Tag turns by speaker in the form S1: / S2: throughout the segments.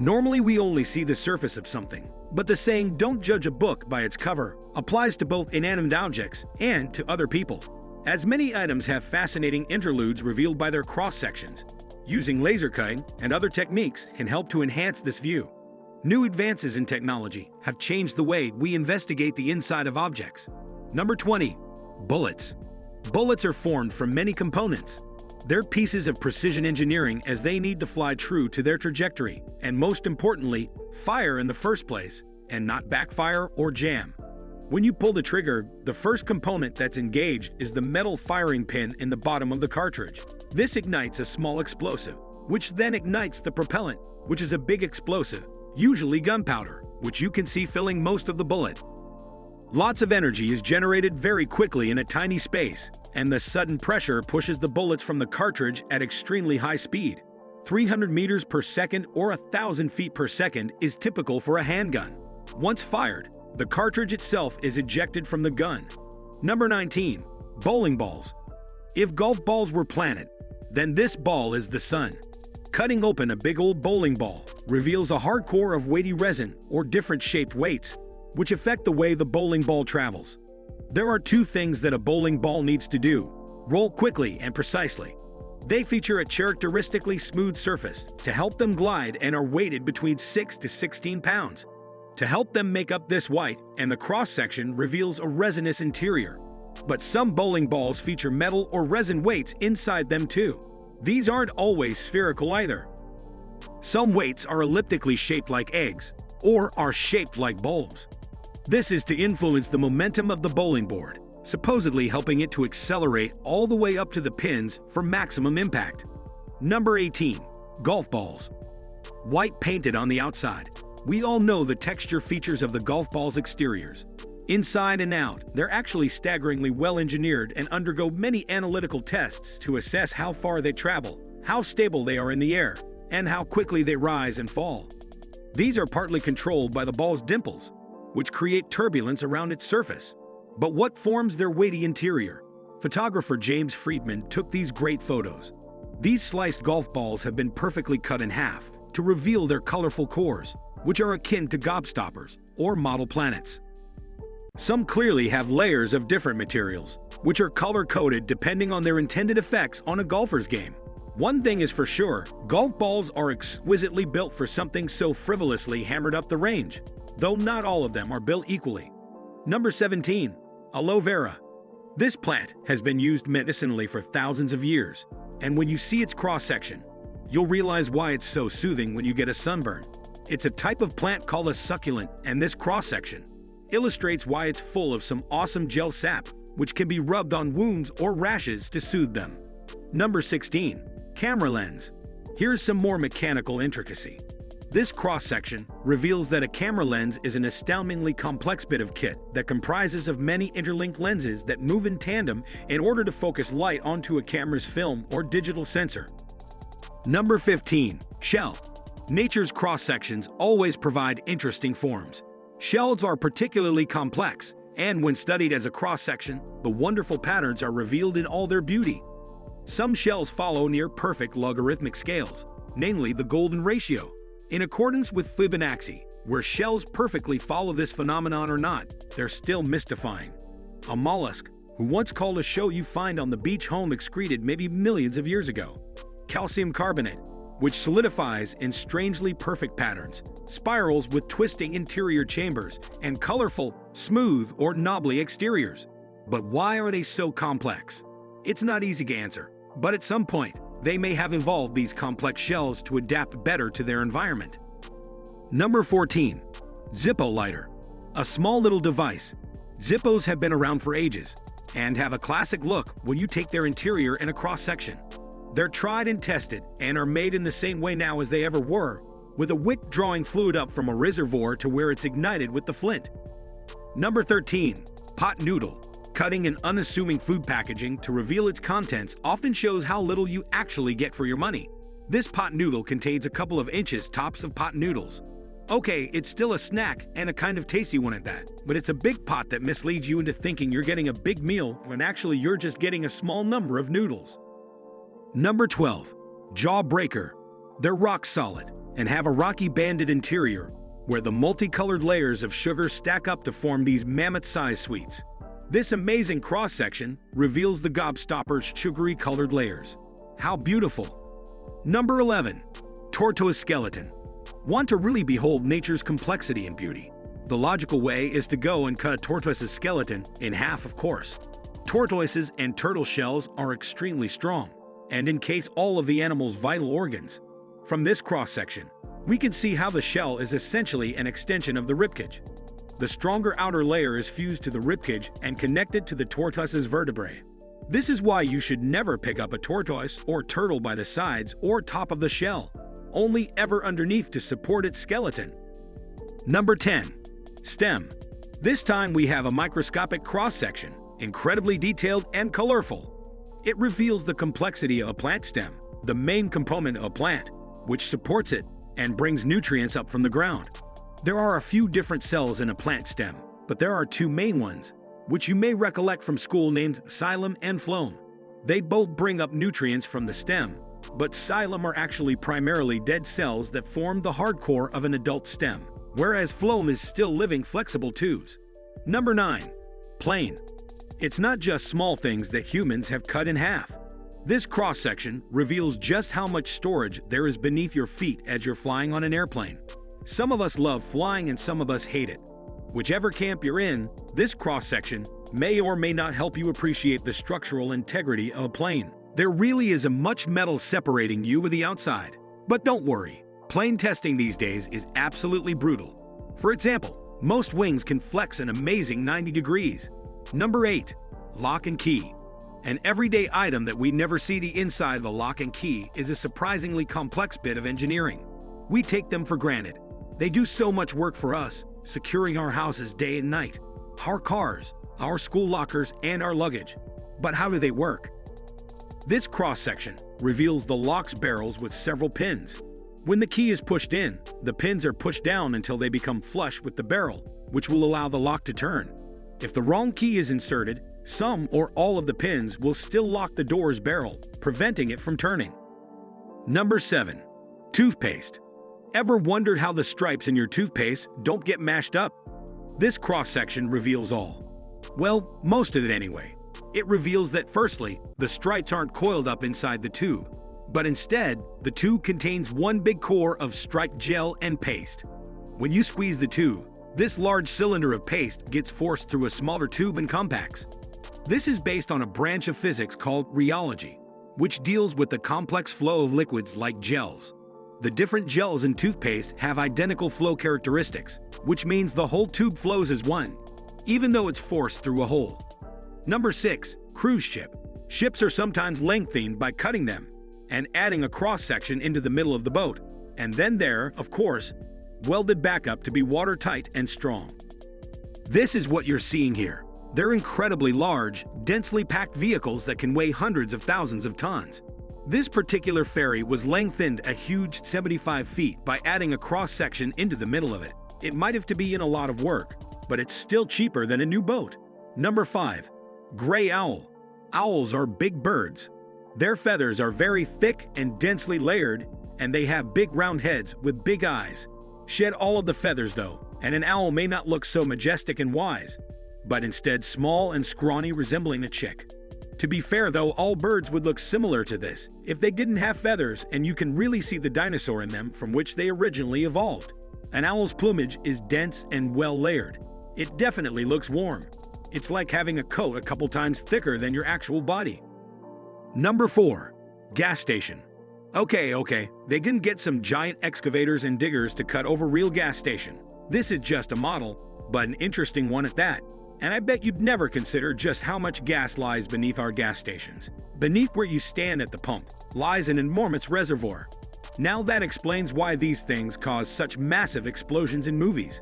S1: Normally we only see the surface of something, but the saying "don't judge a book by its cover" applies to both inanimate objects and to other people, as many items have fascinating interludes revealed by their cross-sections. Using laser cutting and other techniques can help to enhance this view. New advances in technology have changed the way we investigate the inside of objects. Number 20. Bullets. Bullets are formed from many components. They're pieces of precision engineering as they need to fly true to their trajectory, and most importantly, fire in the first place, and not backfire or jam. When you pull the trigger, the first component that's engaged is the metal firing pin in the bottom of the cartridge. This ignites a small explosive, which then ignites the propellant, which is a big explosive, usually gunpowder, which you can see filling most of the bullet. Lots of energy is generated very quickly in a tiny space, and the sudden pressure pushes the bullets from the cartridge at extremely high speed. 300 meters per second or 1,000 feet per second is typical for a handgun. Once fired, the cartridge itself is ejected from the gun. Number 19. Bowling balls. If golf balls were planet, then this ball is the sun. Cutting open a big old bowling ball reveals a hard core of weighty resin or different shaped weights, which affect the way the bowling ball travels. There are two things that a bowling ball needs to do: roll quickly and precisely. They feature a characteristically smooth surface to help them glide and are weighted between 6 to 16 pounds. To help them make up this weight, and the cross-section reveals a resinous interior. But some bowling balls feature metal or resin weights inside them too. These aren't always spherical either. Some weights are elliptically shaped like eggs, or are shaped like bulbs. This is to influence the momentum of the bowling board, supposedly helping it to accelerate all the way up to the pins for maximum impact. Number 18. Golf balls. White painted on the outside. We all know the texture features of the golf ball's exteriors. Inside and out, they're actually staggeringly well engineered and undergo many analytical tests to assess how far they travel, how stable they are in the air, and how quickly they rise and fall. These are partly controlled by the ball's dimples, which create turbulence around its surface. But what forms their weighty interior? Photographer James Friedman took these great photos. These sliced golf balls have been perfectly cut in half to reveal their colorful cores, which are akin to gobstoppers or model planets. Some clearly have layers of different materials, which are color-coded depending on their intended effects on a golfer's game. One thing is for sure, golf balls are exquisitely built for something so frivolously hammered up the range, though not all of them are built equally. Number 17. Aloe Vera. This plant has been used medicinally for thousands of years, and when you see its cross-section, you'll realize why it's so soothing when you get a sunburn. It's a type of plant called a succulent, and this cross-section illustrates why it's full of some awesome gel sap, which can be rubbed on wounds or rashes to soothe them. Number 16. Camera lens. Here's some more mechanical intricacy. This cross-section reveals that a camera lens is an astoundingly complex bit of kit that comprises of many interlinked lenses that move in tandem in order to focus light onto a camera's film or digital sensor. Number 15. Shell. Nature's cross-sections always provide interesting forms. Shells are particularly complex, and when studied as a cross-section, the wonderful patterns are revealed in all their beauty. Some shells follow near-perfect logarithmic scales, namely the golden ratio, in accordance with Fibonacci. Where shells perfectly follow this phenomenon or not, they're still mystifying. A mollusk, who once called a show you find on the beach home excreted maybe millions of years ago. Calcium carbonate, which solidifies in strangely perfect patterns, spirals with twisting interior chambers, and colorful, smooth, or knobbly exteriors. But why are they so complex? It's not easy to answer, but at some point, they may have evolved these complex shells to adapt better to their environment. Number 14. Zippo Lighter. A small little device. Zippos have been around for ages and have a classic look when you take their interior in a cross-section. They're tried and tested and are made in the same way now as they ever were, with a wick drawing fluid up from a reservoir to where it's ignited with the flint. Number 13. Pot noodle. Cutting an unassuming food packaging to reveal its contents often shows how little you actually get for your money. This pot noodle contains a couple of inches tops of pot noodles. Okay, it's still a snack and a kind of tasty one at that, but it's a big pot that misleads you into thinking you're getting a big meal when actually you're just getting a small number of noodles. Number 12. Jawbreaker. They're rock solid and have a rocky banded interior where the multicolored layers of sugar stack up to form these mammoth-sized sweets. This amazing cross-section reveals the gobstopper's sugary colored layers. How beautiful! Number 11. Tortoise Skeleton. Want to really behold nature's complexity and beauty? The logical way is to go and cut a tortoise's skeleton in half, of course. Tortoises and turtle shells are extremely strong and encase all of the animal's vital organs. From this cross-section, we can see how the shell is essentially an extension of the ribcage. The stronger outer layer is fused to the ribcage and connected to the tortoise's vertebrae. This is why you should never pick up a tortoise or turtle by the sides or top of the shell, only ever underneath to support its skeleton. Number 10. Stem. This time we have a microscopic cross-section, incredibly detailed and colorful. It reveals the complexity of a plant stem, the main component of a plant, which supports it and brings nutrients up from the ground. There are a few different cells in a plant stem, but there are two main ones, which you may recollect from school, named xylem and phloem. They both bring up nutrients from the stem, but xylem are actually primarily dead cells that form the hard core of an adult stem, whereas phloem is still living flexible tubes. Number 9. Plane. It's not just small things that humans have cut in half. This cross-section reveals just how much storage there is beneath your feet as you're flying on an airplane. Some of us love flying and some of us hate it. Whichever camp you're in, this cross-section may or may not help you appreciate the structural integrity of a plane. There really is a much metal separating you with the outside. But don't worry, plane testing these days is absolutely brutal. For example, most wings can flex an amazing 90 degrees. Number 8. Lock and key. An everyday item that we never see the inside of a lock and key is a surprisingly complex bit of engineering. We take them for granted. They do so much work for us, securing our houses day and night, our cars, our school lockers, and our luggage. But how do they work? This cross-section reveals the lock's barrels with several pins. When the key is pushed in, the pins are pushed down until they become flush with the barrel, which will allow the lock to turn. If the wrong key is inserted, some or all of the pins will still lock the door's barrel, preventing it from turning. Number 7. Toothpaste. Ever wondered how the stripes in your toothpaste don't get mashed up? This cross-section reveals all. Well, most of it anyway. It reveals that firstly, the stripes aren't coiled up inside the tube, but instead, the tube contains one big core of striped gel and paste. When you squeeze the tube, this large cylinder of paste gets forced through a smaller tube and compacts. This is based on a branch of physics called rheology, which deals with the complex flow of liquids like gels. The different gels in toothpaste have identical flow characteristics, which means the whole tube flows as one, even though it's forced through a hole. Number 6. Cruise ship. Ships are sometimes lengthened by cutting them and adding a cross-section into the middle of the boat, and then they're, of course, welded back up to be watertight and strong. This is what you're seeing here. They're incredibly large, densely packed vehicles that can weigh hundreds of thousands of tons. This particular ferry was lengthened a huge 75 feet by adding a cross-section into the middle of it. It might have to be in a lot of work, but it's still cheaper than a new boat. Number 5. Gray owl. Owls are big birds. Their feathers are very thick and densely layered, and they have big round heads with big eyes. Shed all of the feathers though, and an owl may not look so majestic and wise, but instead small and scrawny, resembling a chick. To be fair though, all birds would look similar to this if they didn't have feathers, and you can really see the dinosaur in them from which they originally evolved. An owl's plumage is dense and well layered. It definitely looks warm. It's like having a coat a couple times thicker than your actual body. Number 4. Gas station. Okay, they can get some giant excavators and diggers to cut over real gas station. This is just a model, but an interesting one at that. And I bet you'd never consider just how much gas lies beneath our gas stations. Beneath where you stand at the pump lies an enormous reservoir. Now that explains why these things cause such massive explosions in movies.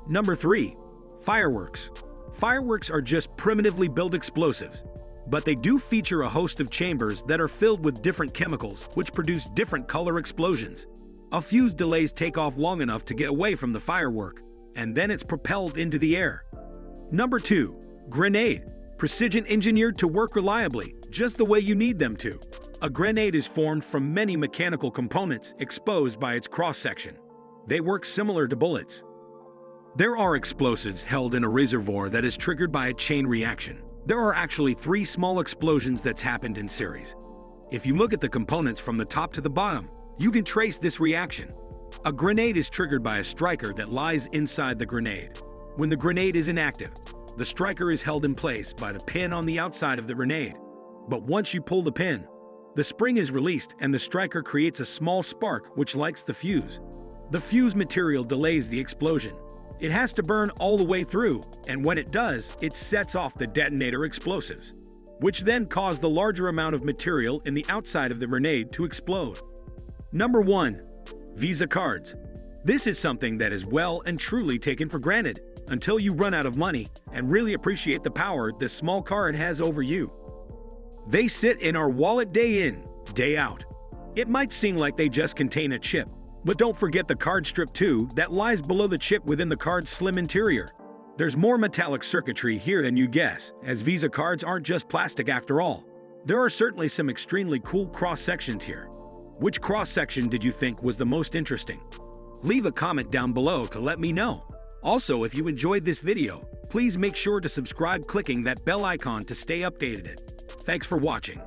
S1: Number 3. Fireworks. Fireworks are just primitively built explosives, but they do feature a host of chambers that are filled with different chemicals which produce different color explosions. A fuse delays take off long enough to get away from the firework, and then it's propelled into the air. Number 2. Grenade. Precision engineered to work reliably, just the way you need them to. A grenade is formed from many mechanical components exposed by its cross-section. They work similar to bullets. There are explosives held in a reservoir that is triggered by a chain reaction. There are actually 3 small explosions that's happened in series. If you look at the components from the top to the bottom, you can trace this reaction. A grenade is triggered by a striker that lies inside the grenade. When the grenade is inactive, the striker is held in place by the pin on the outside of the grenade. But once you pull the pin, the spring is released and the striker creates a small spark which lights the fuse. The fuse material delays the explosion. It has to burn all the way through, and when it does, it sets off the detonator explosives, which then cause the larger amount of material in the outside of the grenade to explode. Number 1. Visa cards. This is something that is well and truly taken for granted until you run out of money and really appreciate the power this small card has over you. They sit in our wallet day in, day out. It might seem like they just contain a chip, but don't forget the card strip too that lies below the chip within the card's slim interior. There's more metallic circuitry here than you guess, as Visa cards aren't just plastic after all. There are certainly some extremely cool cross-sections here. Which cross-section did you think was the most interesting? Leave a comment down below to let me know. Also, if you enjoyed this video, please make sure to subscribe clicking that bell icon to stay updated. Thanks for watching.